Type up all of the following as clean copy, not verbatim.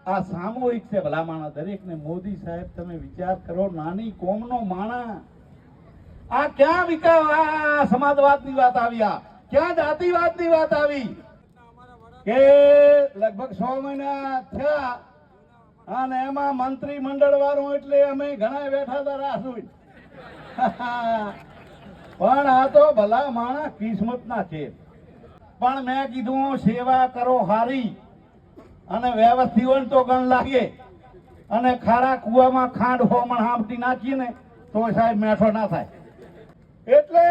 આ સામૂહિક છે ભલામણ. દરેક ને મોદી સાહેબ તમે વિચાર કરો, નાની કોમનો માણા આ ક્યાં વિકાસ, આ સમાજવાદની વાત આવી, આ ક્યાં જાતિવાદની વાત આવી કે લગભગ 6 મહિના થયા અને એમાં મંત્રી મંડળ વાળું એટલે અમે ઘણા બેઠા હતા રાસુઈ. પણ આ તો ભલા માણસ કિસ્મત ના છે. પણ મેં કીધું સેવા કરો હારી અને વ્યવસ્થિત હોય તો ગણ લાગે અને ખારા કુવામાં ખાંડ હોમણ હામટી નાખીએ ને તો સાહેબ મેઠો ના થાય. એટલે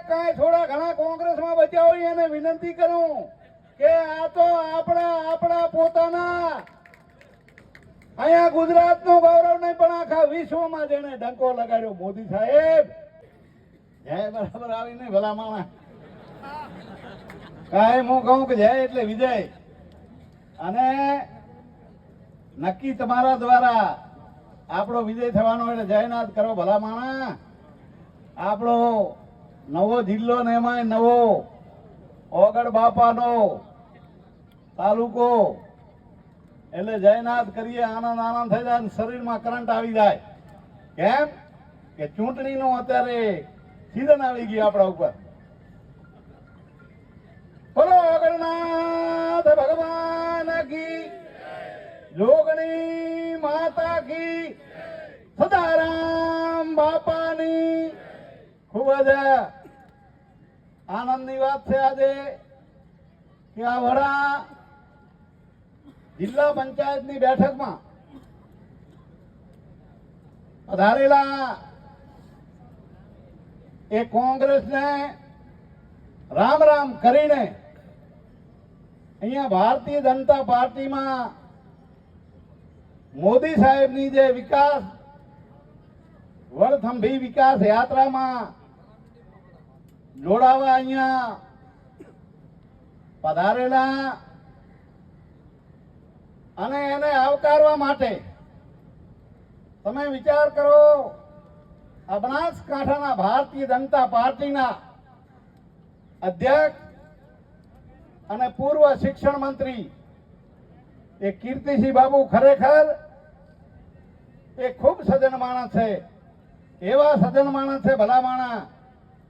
કાંઈ થોડા ઘણા કોંગ્રેસમાં બચ્યા હોય એને વિનંતી કરું કે આ તો આપણા પોતાના અહીંયા ગુજરાતનું ગૌરવ નહીં પણ આખા વિશ્વમાં જેને ડંકો લગાડ્યો મોદી સાહેબ. જય બરાબર આવી નહીં ભલા માણસ. કાંઈ હું કહું કે જય એટલે વિજય. અને નક્કી તમારા દ્વારા આપણો વિજય થવાનો એટલે જયનાથ કરો ભલા માણસ. આપણો નવો જિલ્લો ને એમાં નવો ઓગળ બાપાનો તાલુકો એટલે જયનાથ કરીએ. આનંદ આનંદ થઈ જાય, શરીરમાં કરંટ આવી જાય. કેમ કે ચૂંટણીનું અત્યારે સીઝન આવી ગઈ આપણા ઉપર. બોલો ઓગળનાથ ભગવાન કી, જોગણી માતા કી, સદારામ બાપાની ખૂબ જ આનંદની વાત છે આજે કે આ વડા જિલ્લા પંચાયતની બેઠકમાં પધારેલા એ કોંગ્રેસને રામ રામ કરીને અહીંયા ભારતીય જનતા પાર્ટીમાં મોદી સાહેબની જે વિકાસ વડથંભી વિકાસ યાત્રામાં જોડાવા અહીંયા પધારેલા અને એને આવકારવા માટે તમે વિચાર કરો, આ બનાસકાંઠાના ભારતીય જનતા પાર્ટીના અધ્યક્ષ અને પૂર્વ શિક્ષણ મંત્રી એ કીર્તિસિંહ બાબુ ખરેખર એ ખૂબ સજ્જન માણસ છે. એવા સજ્જન માણસ છે ભલા માણસ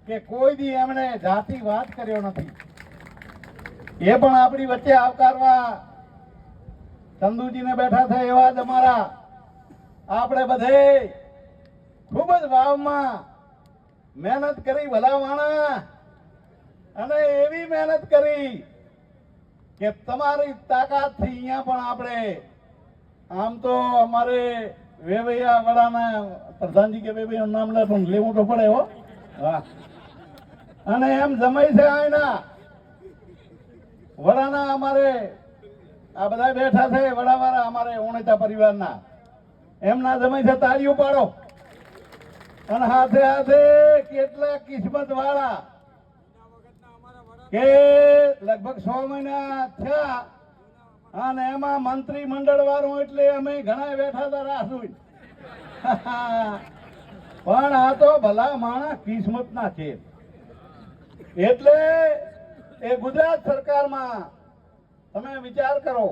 કે કોઈ દી એમણે જાતિ વાત કર્યો નથી. એ પણ આપણી વચ્ચે આવકારવા ચંદુજીને બેઠા છે. એવા જ અમારા આપણે બધે ખૂબ જ ભાવમાં મહેનત કરી ભલા માણસ, અને એવી મહેનત કરી કે તમારી તાકાતથી અહીંયા પણ આપણે આમ તો અમારે વેવૈયા વડાના પ્રધાનજી કે વેવૈયાનું નામ લે પણ લેવું તો પડે હો. હા, અને એમ જમાઈ છે આના વડાના અમારે આ બધા બેઠા છે વડાવાળા અમારે ઓણેતા પરિવારના, એમના જમાઈ છે તાળીઓ પાડો. અને હાથે હાથે કેટલા કિસ્મત વાળા કે લગભગ 6 મહિના થયા અને એમાં મંત્રી મંડળ વાળું એટલે અમે ઘણા બેઠા હતા રાસુઈ. પણ આ તો ભલા માણસ કિસ્મત ના છે. એટલે એ ગુજરાત સરકારમાં તમે વિચાર કરો,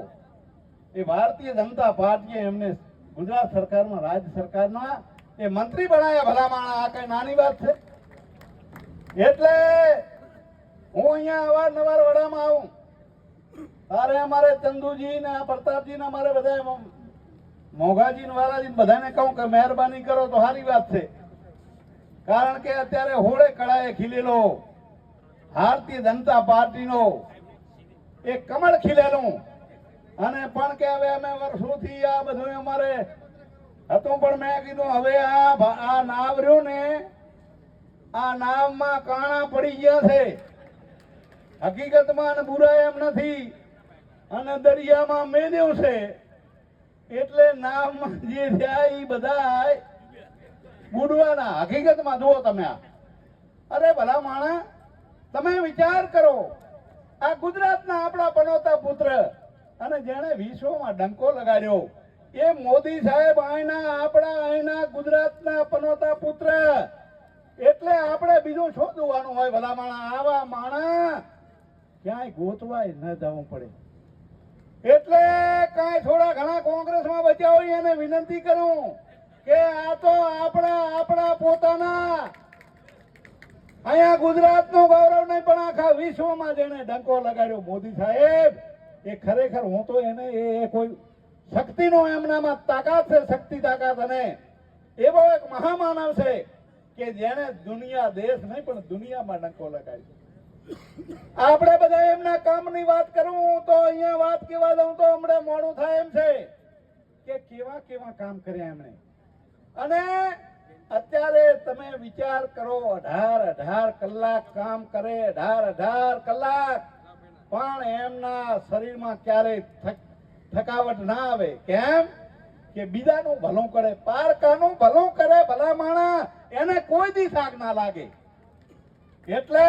એ ભારતીય જનતા પાર્ટીએ એમને ગુજરાત સરકારમાં રાજ્ય સરકારના એ મંત્રી બનાવ્યા ભલા માણસ. આ કઈ નાની વાત છે? એટલે હું અહીંયા અવારનવાર વડામાં આવું તારે અમારે ચંદુજી ને પ્રતાપજી ને અમારે બધા મોઘાજી ને વાલાજી બધાને કહું કે મહેરબાની કરો તો સારી વાત છે. કારણ કે અત્યારે હોળે કળાએ ખીલેલો ભારતીય જનતા પાર્ટીનો એક કમળ ખીલેલું, અને પણ કે હવે અમે વર્ષોથી આ બધું અમારે હતું, પણ મેં કીધું હવે આ નાવ રહ્યું ને આ નાવમાં કાણા પડી ગયા છે. હકીકતમાં બુરાય એમ નથી અને દરિયામાં મેલ્યું છે. એટલે નાવમાં જે થયા એ બધા બુડવાના. હકીકતમાં જુઓ તમે આ, અરે ભલા માણસ તમે વિચાર કરો, આ ગુજરાતના આપણા પનોતા પુત્ર અને જેણે વિશ્વમાં ડંકો લગાડ્યો એ મોદી સાહેબ આપણા ગુજરાતના પનોતા પુત્ર. એટલે આપણે બીજું શું જોવાનું હોય ભલા માણસ? આવા માણસ ક્યાંય ગોતવાય ન જવું પડે. એટલે કાંઈ થોડા ઘણા કોંગ્રેસમાં બચ્યા હોય એને વિનંતી કરું કે આ તો આપણા પોતાના અહીંયા ગુજરાતનું ગૌરવ નહીં પણ આખા વિશ્વમાં જેને ડંકો લગાડ્યો મોદી સાહેબ, એ ખરેખર હું તો એને એ કોઈ શક્તિનો એમનામાં તાકાત છે, શક્તિ તાકાત, અને એવો એક મહામાનવ છે કે જેને દુનિયા દેશ નહીં પણ દુનિયામાં ડંકો લગાડ્યો. આપણે બધા એમના કામની વાત કરું તો અહીંયા વાત કેવા દઉં તો હમણાં મોડું થાય એમ છે કે કેવા કેવા કામ કર્યા એમણે. અને અત્યારે તમે વિચાર કરો, 18 કલાક કામ કરે, 18 કલાક, પણ એમના શરીરમાં ક્યારેય થકાવટ ના આવે. કેમ કે બીજાનું ભલું કરે, પારકાનું ભલું કરે ભલા માણા, એને કોઈ દી થાક ના લાગે. એટલે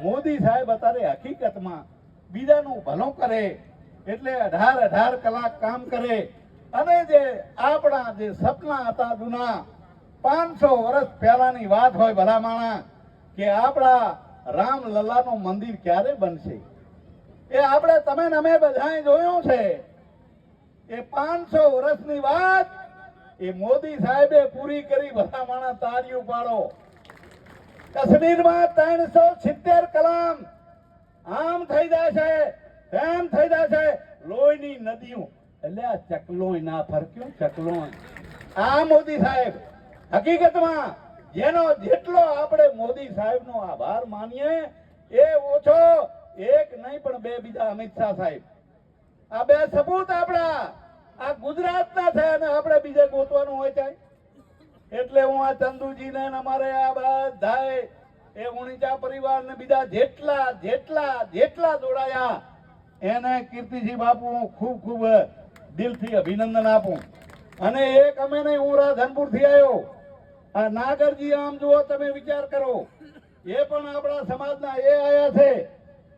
મોદી સાહેબ અત્યારે હકીકતમાં બીજાનું ભલું કરે, એટલે 18 કલાક કામ કરે. અને જે આપણા જે સપના હતા જૂના 500 વર્ષ પહેલાની વાત હોય ભલા માણા કે આપણા રામલલ્લાનું મંદિર ક્યારે બનશે, એ આપણે તમે અમે બધાએ જોયું છે. એ 500 વર્ષની વાત એ મોદી સાહેબે પૂરી કરી. ભલા માણા તાળીઓ પાડો. કાશ્મીરમાં 370 કલામ આમ થઈ જાય છે, તેમ થઈ જાય છે, લોહીની નદીઓ. એટલે આ ચકલોય ના ફરક્યું, ચકલોય. આ મોદી સાહેબ હકીકતમાં જેનો જેટલો આપણે મોદી સાહેબનો આભાર માનીએ એ ઓછો. એક નહીં પણ બે બીજા અમિત શાહ સાહેબ, આ બે સપૂત આપણા આ ગુજરાતના છે અને આપણે બીજે ગોતવાનું હોય છે. એટલે હું આ ચંદુજીને અમારે આ બધાએ એ ઉણીચા પરિવાર ને બીજા જેટલા જેટલા જેટલા જોડાયા એને કીર્તિસિંહ બાપુ હું ખૂબ ખૂબ દિલથી અભિનંદન આપું. અને એક અમે નહીં, હું રાધનપુર થી આવ્યો. આ નાગરજી આમ જુઓ, તમે વિચાર કરો, એ પણ આપણા સમાજના એ આયા છે.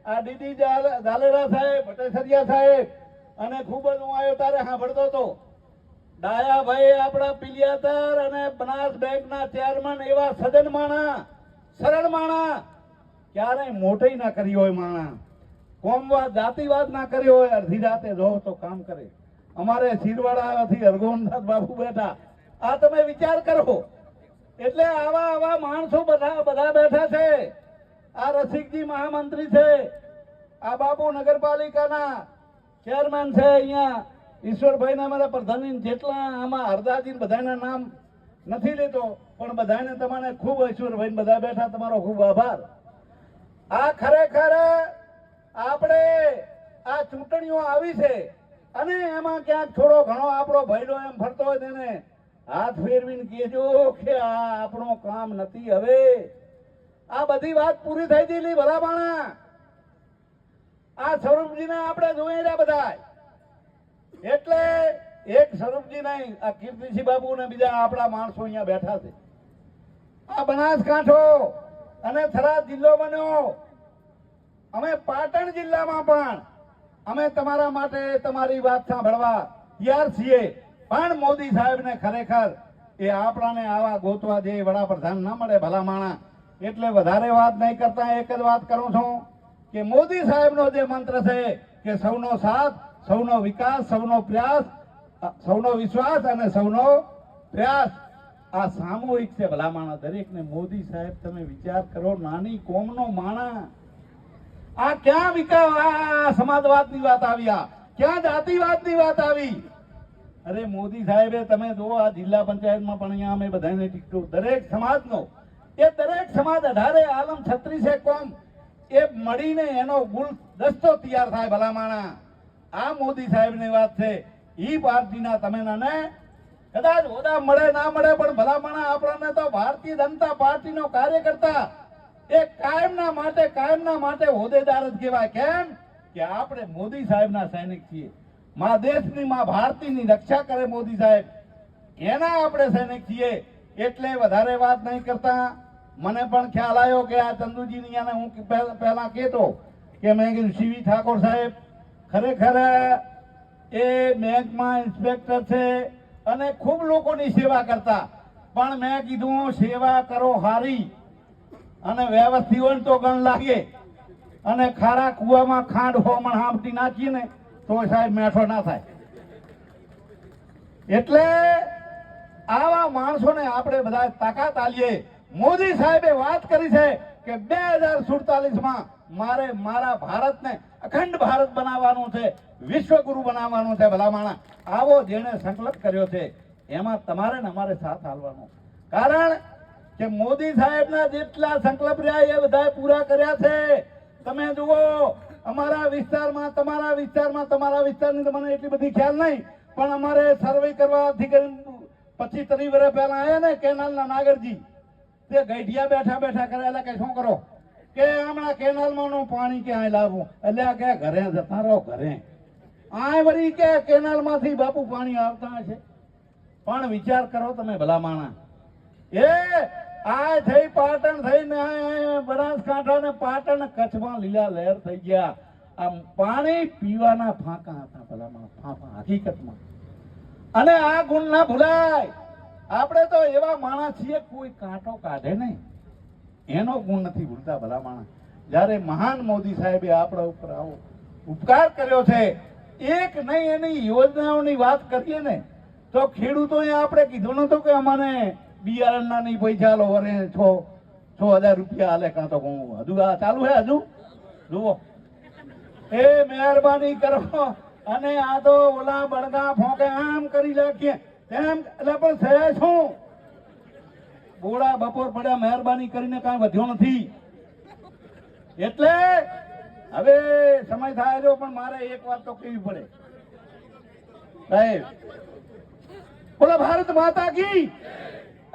આ ડીડી ઝાલેરા સાહેબ, ભટ્ટેસરિયા સાહેબ, અને ખૂબ જ હું આવ્યો ત્યારે સાંભળતો હતો. ડાયાભાઈ આપણા પિલિયાતર અને બનાસ બેંકના ચેરમેન, એવા સજ્જન માણા, સરળ માણા, ક્યારેય મોટી ના કરી હોય માણા, કોમવાદ જાતિવાદ ના કર્યો હોય, અડધી રાતે જો તો કામ કરે. અમારે શિરવાડાથી હરગોવનદાસ બાપુ બેઠા, આ તમે વિચાર કરો. એટલે આવા માણસો બધા બેઠા છે. આ રસિકજી મહામંત્રી છે, આ બાપુ નગરપાલિકાના ચેરમેન છે, અહીંયા ઈશ્વરભાઈ ના અમારા પ્રધાન, જેટલા આમાં હરદાજી બધાના નામ નથી લેતો પણ બધાને તમારે ખૂબ, ઈશ્વરભાઈ બધા બેઠા, તમારો ખૂબ આભાર. આ ખરેખર આપણે આ ચૂંટણીઓ આવી છે અને એમાં ક્યાંક થોડો ઘણો આપણો ભયડો એમ ફરતો હોય તેને હાથ ફેરવીને કહેજો કે આ આપણો કામ નથી. હવે આ બધી વાત પૂરી થઈ ગયેલી ભલા માણા. આ સ્વરૂપજીને આપણે જોઈએ રહ્યા બધા. એટલે એક સ્વરૂપજી નહીં, આ કીર્તિસિંહ બાબુ ને બીજા આપણા માણસો અહીંયા બેઠા છે. આ બનાસકાંઠો અને થરાદ જિલ્લો બન્યો. અમે પાટણ જિલ્લામાં પણ અમે તમારા માટે તમારી વાત સાંભળવા તૈયાર છીએ. પણ મોદી સાહેબ ને ખરેખર એ આપણાને આવા ગોતવા જે વડાપ્રધાન ના મળે ભલા માણા. એટલે વધારે વાત નહીં કરતા એક જ વાત કરું છું કે મોદી સાહેબનો જે મંત્ર છે કે સૌનો સાથ, સૌનો વિકાસ, સૌનો પ્રયાસ, સૌનો વિશ્વાસ અને સૌનો પ્રયાસ, આ સામૂહિક છે ભલા માણા. દરેકને મોદી સાહેબ તમે વિચાર કરો, નાની કોમનો માણા, આ ક્યાં વિકાસ, આ સમાજવાદની વાત આવી, આ ક્યાં જાતિવાદની વાત આવી. અરે મોદી સાહેબે તમે જુઓ આ જિલ્લા પંચાયતમાં પણ અહીંયા અમે બધાને ટિકટો દરેક સમાજનો, એ દરેક સમાજ 18 આલમ 36 કોમ એ મળીને એનો ગુલદસ્તો તૈયાર થાય ભલા માણા. આ મોદી સાહેબની વાત છે. ઈ પાર્ટીના તમે નાને કદાચ હોદ્દા મળે ના મળે પણ ભલા માણા આપણને તો ભારતીય જનતા પાર્ટીનો કાર્યકર્તા એ કાયમના માટે હોદ્દેદાર જ કહેવાય. કેમ કે આપણે મોદી સાહેબના સૈનિક છીએ. મા દેશની, મા ભારતીની રક્ષા કરે મોદી સાહેબ, એના આપણે સૈનિક છીએ. એટલે વધારે વાત નહીં કરતા, મને પણ ખ્યાલ આવ્યો કે આ ચંદુજીની આને હું પહેલા કહેતો કે મેં કીધું સીવી ઠાકોર સાહેબ ખરેખર એ બેંકમાં ઇન્સ્પેક્ટર છે અને ખૂબ લોકોની સેવા કરતા. પણ મેં કીધું સેવા કરો હારી અને વ્યવસ્થિત હોય તો ગણ લાગે. અને ખારા કુવામાં ખાંડ હોમણ હાંફતી નાખીએ ને તો સાહેબ મેઠો ના થાય. એટલે આવા માણસોને આપણે બધા તાકાત આલીએ. મોદી સાહેબે વાત કરી છે કે 2047માં મારે મારા ભારતને અખંડ ભારત બનાવવાનું છે, વિશ્વગુરુ બનાવવાનું છે. ભલા માણા આવો જેણે સંકલ્પ કર્યો છે એમાં તમારે ને અમારે સાથ આપવાનો. કારણ કે મોદી સાહેબના જેટલા સંકલ્પ રહ્યા એ બધા પૂરા કર્યા છે. તમે જુઓ અમારા વિસ્તારમાં, તમારા વિસ્તારની તો મને એટલી બધી ખ્યાલ નહીં, પણ અમારે સર્વે કરવાથી કરીને 25-30 વર્ષ પહેલા આવ્યા ને કેનાલના નાગરજી, તે ગઈઢિયા બેઠા બેઠા કરેલા કે શું કરો કે હમણાં કેનાલમાં નું પાણી ક્યાંય લાવવું, એટલે આ કે ઘરે જતા રહો ઘરે. આ વળી કે કેનાલમાંથી બાપુ પાણી આવતા હશે. પણ વિચાર કરો તમે ભલા માણા, એ આ થઈ પાટણ થઈને બનાસકાંઠા ને પાટણ કચ્છમાં લીલા લહેર થઈ ગયા. આ પાણી પીવાના ફાંકા હતા ભલા માણા, ફાંફા હકીકતમાં. અને આ ગુણ ના ભૂલાય. આપણે તો એવા માણસ છીએ કોઈ કાંટો કાઢે નહીં એનો ગુણ નથી ભૂલતા ભલા માણસ. જયારે મહાન મોદી સાહેબે આપણા ઉપર આવો ઉપકાર કર્યો છે, એક નહીં એની યોજનાઓની વાત કરીએ ને તો ખેડૂતોએ આપણે કીધું નતું કે અમને બિયારણના નહીં પૈસા લો, વરે 6,000 રૂપિયા હાલે કાં તો હજુ આ ચાલુ હે. હજુ જુઓ એ મહેરબાની કરો. અને આ તો ઓલા બળગા ફોકે આમ કરી નાખીએ તેમ, એટલે પણ થયા શું બોડા બપોર પડ્યા, મહેરબાની કરીને કાંઈ વધ્યો નથી. એટલે હવે સમય થાય રહ્યો, પણ મારે એક વાત તો કહેવી પડે સાહેબ, બોલો ભારત માતા કી.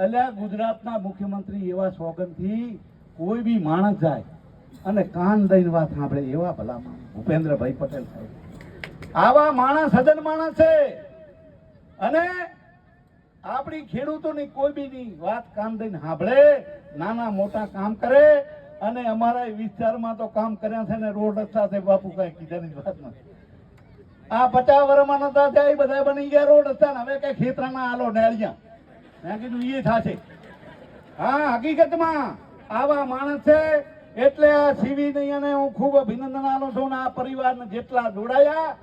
એટલે ગુજરાતના મુખ્યમંત્રી એવા સોગંદથી કોઈ બી માણસ જાય અને કાન દઈને વાત સાંભળે એવા ભલા માણસ ભૂપેન્દ્રભાઈ પટેલ સાહેબ. આવા માણસ સજ્જન માણસ છે. અને આપણી ખેડૂતોની કોઈ બીની વાત કામ દઈને સાંભળે, નાના મોટા કામ કરે. અને અમારા વિસ્તારમાં તો કામ કર્યા છે ને રોડ રસ્તા છે બાપુ, કઈ કીધાની વાત નથી. આ 50 વર્ષમાં નતા ત્યાં બધા બની ગયા રોડ રસ્તા, હવે કઈ ખેતરાના આલો નેળિયા મેં કીધું એ થશે. હા હકીકતમાં આવા માણસ છે. એટલે આ સીવી અને હું ખૂબ અભિનંદન આલું છું. આ પરિવારને જેટલા જોડાયા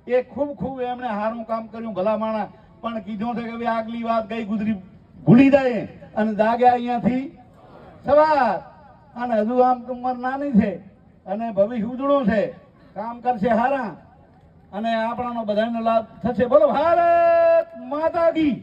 એ ખૂબ ખૂબ એમણે સારું કામ કર્યું ભલા માણા. પણ કીધું છે કે આગલી વાત ગઈ ગુજરી ભૂલી જાય અને જાગ્યા અહીંયાથી સવાર. અને હજુ આમ ઉંમર નાની છે અને ભવિષ્ય ઉજળું છે, કામ કરશે હારા અને આપણાનો બધાનો લાભ થશે. બોલો ભારત માતા કી.